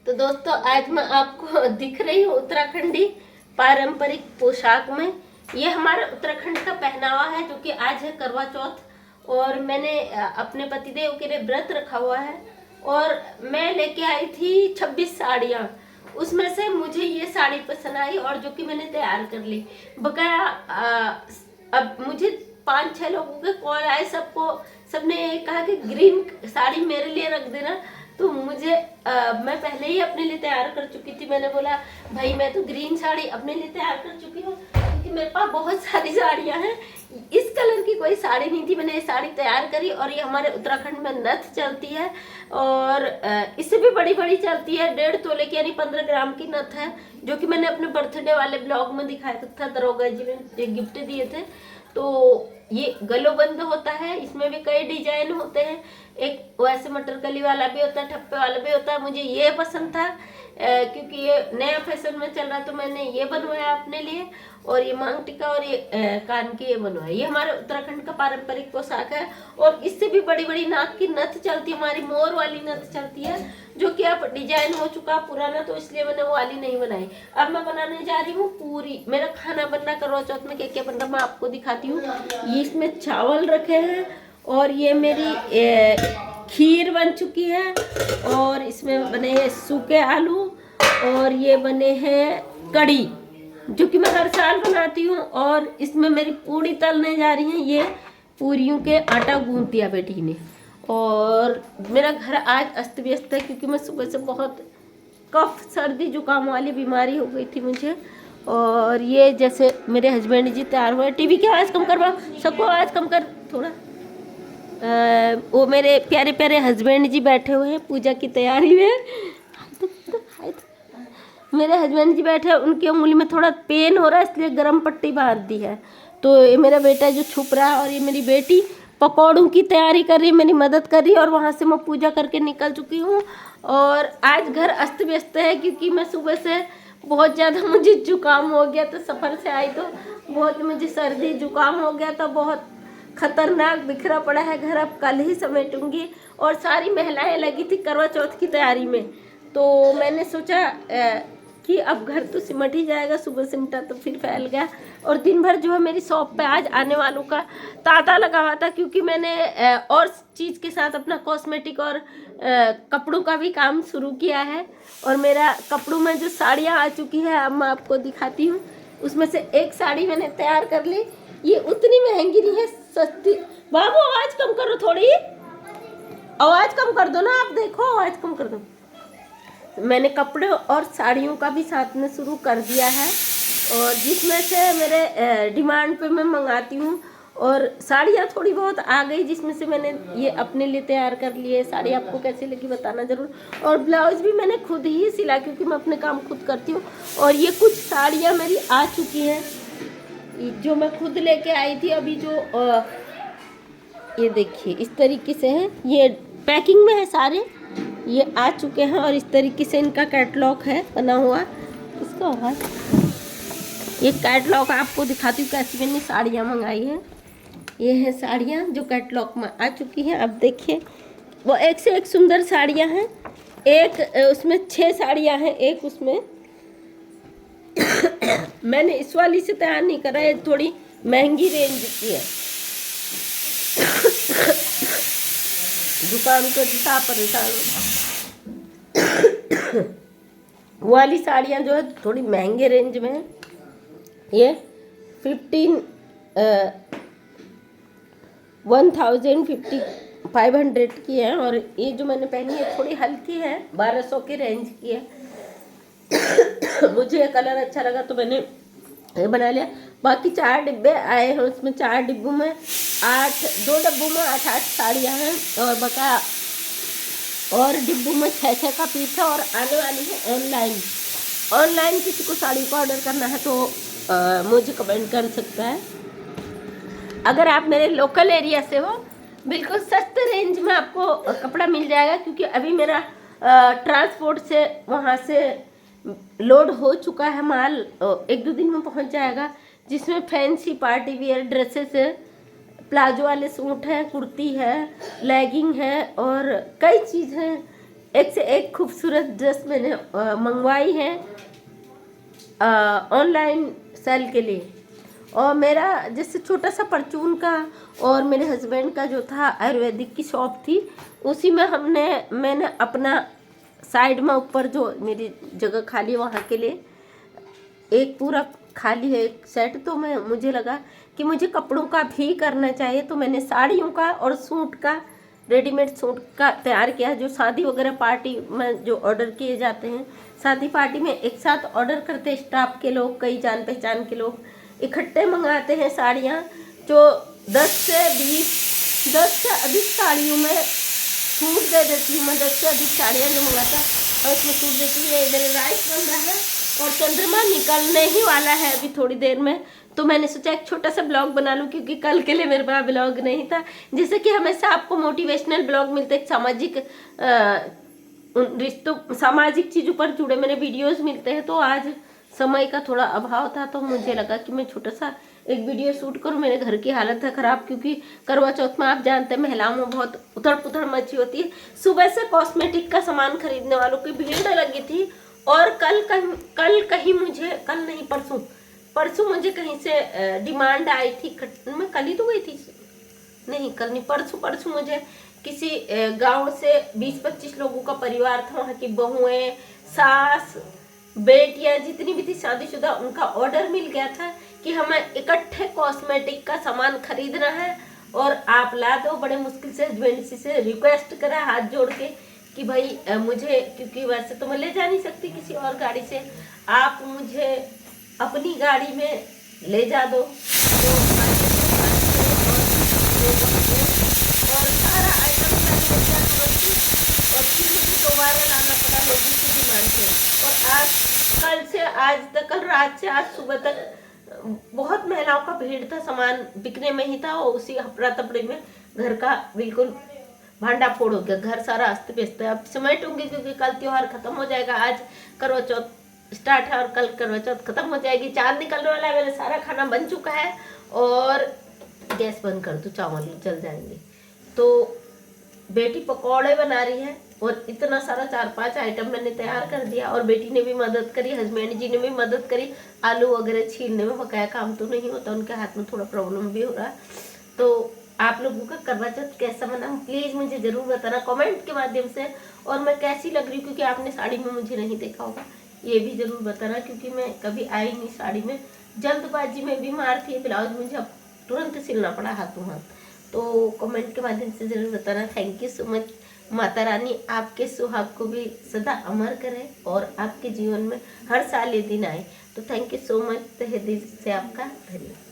तो दोस्तों आज मैं आपको दिख रही हूँ उत्तराखंडी पारंपरिक पोशाक में। ये हमारे उत्तराखंड का पहनावा है जो कि आज है करवा चौथ और मैंने अपने पतिदेव के लिए व्रत रखा हुआ है और मैं लेके आई थी 26 साड़ियाँ। उसमें से मुझे ये साड़ी पसंद आई और जो कि मैंने तैयार कर ली। बकाया अब मुझे 5-6 लोगों के कॉल आए, सबने कहा कि ग्रीन साड़ी मेरे लिए रख देना। तो मुझे मैं पहले ही अपने लिए तैयार कर चुकी थी। मैंने बोला भाई मैं तो ग्रीन साड़ी अपने लिए तैयार कर चुकी हूँ क्योंकि मेरे पास बहुत सारी साड़ियाँ हैं। इस कलर की कोई साड़ी नहीं थी, मैंने ये साड़ी तैयार करी और ये हमारे उत्तराखंड में नथ चलती है और इससे भी बड़ी बड़ी चलती है। 1.5 तोले की यानी 15 ग्राम की नथ है जो कि मैंने अपने बर्थडे वाले ब्लॉग में दिखाया था। दरोगा जी ने गिफ्ट दिए थे। तो ये गलोबंद होता है, इसमें भी कई डिजाइन होते हैं। एक वैसे मटर कली वाला भी होता है, ठप्पे वाला भी होता है। मुझे ये पसंद था क्योंकि ये नया फैशन में चल रहा, तो मैंने ये बनवाया अपने लिए। और ये मांग टिक्का और ये कान की ये बनवाया। ये हमारे उत्तराखंड का पारंपरिक पोशाक है और इससे भी बड़ी बड़ी नाक की नथ चलती है, हमारी मोर वाली नथ चलती है जो कि अब डिजाइन हो चुका पुराना, तो इसलिए मैंने वो वाली नहीं बनाई। अब मैं बनाने जा रही हूँ पूरी। मेरा खाना बन रहा करवा चौथ में क्या क्या बन रहा मैं आपको दिखाती हूँ। ये इसमें चावल रखे हैं और ये मेरी खीर बन चुकी है और इसमें बने हैं सूखे आलू और ये बने हैं कड़ी जो कि मैं हर साल बनाती हूँ। और इसमें मेरी पूड़ी तलने जा रही हैं। ये पूरियों के आटा गूंथ दिया बेटी ने और मेरा घर आज अस्त व्यस्त है क्योंकि मैं सुबह से बहुत कफ सर्दी जुकाम वाली बीमारी हो गई थी मुझे। और ये जैसे मेरे हस्बैंड जी तैयार हुए। टीवी की आवाज़ कम करवा, सबको आवाज़ कम कर थोड़ा। वो मेरे प्यारे प्यारे हस्बैंड जी बैठे हुए हैं पूजा की तैयारी में। मेरे हस्बैंड जी बैठे हैं, उनकी उंगली में थोड़ा पेन हो रहा है इसलिए गर्म पट्टी बांध दी है। तो ये मेरा बेटा जो छुप रहा है और ये मेरी बेटी पकौड़ों की तैयारी कर रही है, मेरी मदद कर रही है। और वहाँ से मैं पूजा करके निकल चुकी हूँ और आज घर अस्त व्यस्त है क्योंकि मैं सुबह से बहुत ज़्यादा मुझे जुकाम हो गया। तो सफ़र से आई तो बहुत मुझे सर्दी जुकाम हो गया, तो बहुत खतरनाक बिखरा पड़ा है घर। अब कल ही समेटूंगी और सारी महिलाएं लगी थी करवा चौथ की तैयारी में। तो मैंने सोचा कि अब घर तो सिमट ही जाएगा, सुबह सिमटा तो फिर फैल गया। और दिन भर जो है मेरी शॉप पे आज आने वालों का तांता लगा हुआ था क्योंकि मैंने और चीज़ के साथ अपना कॉस्मेटिक और कपड़ों का भी काम शुरू किया है। और मेरा कपड़ों में जो साड़ियाँ आ चुकी है अब मैं आपको दिखाती हूँ। उसमें से एक साड़ी मैंने तैयार कर ली। ये उतनी महंगी नहीं है, सस्ती। बाबू आवाज़ कम करो, थोड़ी आवाज़ कम कर दो ना, आप देखो आवाज़ कम कर दो। मैंने कपड़े और साड़ियों का भी साथ में शुरू कर दिया है और जिसमें से मेरे डिमांड पे मैं मंगाती हूँ। और साड़ियाँ थोड़ी बहुत आ गई जिसमें से मैंने ये अपने लिए तैयार कर लिए। साड़ी आपको कैसी लगी बताना ज़रूर। और ब्लाउज भी मैंने खुद ही सिला क्योंकि मैं अपने काम खुद करती हूँ। और ये कुछ साड़ियाँ मेरी आ चुकी हैं जो मैं खुद लेके आई थी अभी। जो ये देखिए इस तरीके से है, ये पैकिंग में है सारे, ये आ चुके हैं और इस तरीके से इनका कैटलॉग है बना हुआ। इसका होगा ये कैटलॉग आपको दिखाती हूँ कैसी मैंने साड़ियाँ मंगाई हैं। ये है साड़ियाँ जो कैटलॉग में आ चुकी हैं। अब देखिए वो एक से एक सुंदर साड़ियाँ हैं। एक उसमें 6 साड़ियाँ हैं, एक उसमें मैंने इस वाली से तैयार नहीं करा है, थोड़ी महंगी रेंज की है। दुकान को दिखा परेशान वाली साड़ियाँ जो है थोड़ी महंगे रेंज में है। ये 1500 की है और ये जो मैंने पहनी है थोड़ी हल्की है, 1200 की रेंज की है। मुझे ये कलर अच्छा लगा तो मैंने ये बना लिया। बाकी 4 डिब्बे आए हैं, उसमें 4 डिब्बों में 2 डिब्बों में 8 साड़ियाँ हैं और बका और डिब्बों में 6 का पीस है। और आने वाली है ऑनलाइन किसी को साड़ी को ऑर्डर करना है तो मुझे कमेंट कर सकता है। अगर आप मेरे लोकल एरिया से हो बिल्कुल सस्ते रेंज में आपको कपड़ा मिल जाएगा क्योंकि अभी मेरा ट्रांसपोर्ट से वहाँ से लोड हो चुका है माल, 1-2 दिन में पहुँच जाएगा। जिसमें फैंसी पार्टी वियर ड्रेसेस है, प्लाजो वाले सूट हैं, कुर्ती है, लेगिंग है और कई चीज़ हैं एक से एक खूबसूरत ड्रेस मैंने मंगवाई है ऑनलाइन सेल के लिए। और मेरा जैसे छोटा सा परचून का और मेरे हस्बैंड का जो था आयुर्वेदिक की शॉप थी, उसी में मैंने अपना साइड में ऊपर जो मेरी जगह खाली है वहाँ के लिए एक पूरा खाली है एक सेट। तो मुझे लगा कि मुझे कपड़ों का भी करना चाहिए, तो मैंने साड़ियों का और सूट का रेडीमेड सूट का तैयार किया, जो शादी वगैरह पार्टी में जो ऑर्डर किए जाते हैं। शादी पार्टी में एक साथ ऑर्डर करते स्टाफ के लोग, कई जान पहचान के लोग इकट्ठे मंगाते हैं साड़ियाँ, जो 10 से अधिक साड़ियों में छूट दे देती हूँ मैं। 10 से अधिक साड़ियाँ जो मंगाता और उसमें छूट देती है। इधर राइस बन रहा है और चंद्रमा निकलने ही वाला है अभी थोड़ी देर में, तो मैंने सोचा एक छोटा सा ब्लॉग बना लूँ, क्योंकि कल के लिए मेरे पास ब्लॉग नहीं था। जैसे कि हमेशा आपको मोटिवेशनल ब्लॉग मिलते हैं, सामाजिक रिश्तों सामाजिक चीज़ों पर जुड़े मेरे वीडियोस मिलते हैं, तो आज समय का थोड़ा अभाव था, तो मुझे लगा कि मैं छोटा सा एक वीडियो शूट करूँ। मेरे घर की हालत है ख़राब, क्योंकि करवा चौथ में आप जानते हैं महिलाओं में बहुत उथड़ पुथड़ मची होती है। सुबह से कॉस्मेटिक का सामान खरीदने वालों की भीड़ लगी थी। और कल कहीं मुझे परसों मुझे कहीं से डिमांड आई थी। मैं कल ही तो गई थी, नहीं कल नहीं, परसों मुझे किसी गांव से 20-25 लोगों का परिवार था, वहाँ की बहुएं, सास, बेटियां जितनी भी थी शादीशुदा, उनका ऑर्डर मिल गया था कि हमें इकट्ठे कॉस्मेटिक का सामान खरीदना है और आप ला दो। बड़े मुश्किल से हस्बैंड से रिक्वेस्ट करा हाथ जोड़ के कि भाई मुझे, क्योंकि वैसे तो मैं ले जा नहीं सकती किसी और गाड़ी से, आप मुझे अपनी गाड़ी में ले जा दो। तो और सारा आइटम मैंने ले गया तुरंत, और फिर मुझे दोबारा लाना पड़ा लोगों की डिमांड से। और कल रात से आज सुबह तक बहुत महिलाओं का भीड़ था, सामान बिकने में ही था, और उसी हफड़ा तफड़ी में घर का बिल्कुल भांडा फोड़ हो गया। घर सारा अस्त व्यस्त है। अब समेटूंगी क्योंकि कल त्योहार खत्म हो जाएगा। आज करवा चौथ स्टार्ट है और कल करवा चौथ खत्म हो जाएगी। चांद निकलने वाला है। मेरा सारा खाना बन चुका है और गैस बंद कर दो, चावल जल जाएंगे। तो बेटी पकौड़े बना रही है और इतना सारा 4-5 आइटम मैंने तैयार कर दिया, और बेटी ने भी मदद करी, हस्बैंड जी ने भी मदद करी। आलू वगैरह छीलने में बकाया काम तो नहीं होता, उनके हाथ में थोड़ा प्रॉब्लम भी हो रहा है। तो आप लोगों का करवा चौथ कैसा बना प्लीज़ मुझे ज़रूर बताना कमेंट के माध्यम से। और मैं कैसी लग रही हूँ, क्योंकि आपने साड़ी में मुझे नहीं देखा होगा, ये भी ज़रूर बताना, क्योंकि मैं कभी आई नहीं साड़ी में, जल्दबाजी में बीमार थी। ब्लाउज मुझे अब तुरंत सिलना पड़ा हाथों हाथ। तो कमेंट के माध्यम से ज़रूर बताना। Thank you so much. Mata Rani आपके सुहाग को भी सदा अमर करे और आपके जीवन में हर साल ये दिन आए। तो थैंक यू सो मच, तहे दिल से आपका धन्यवाद।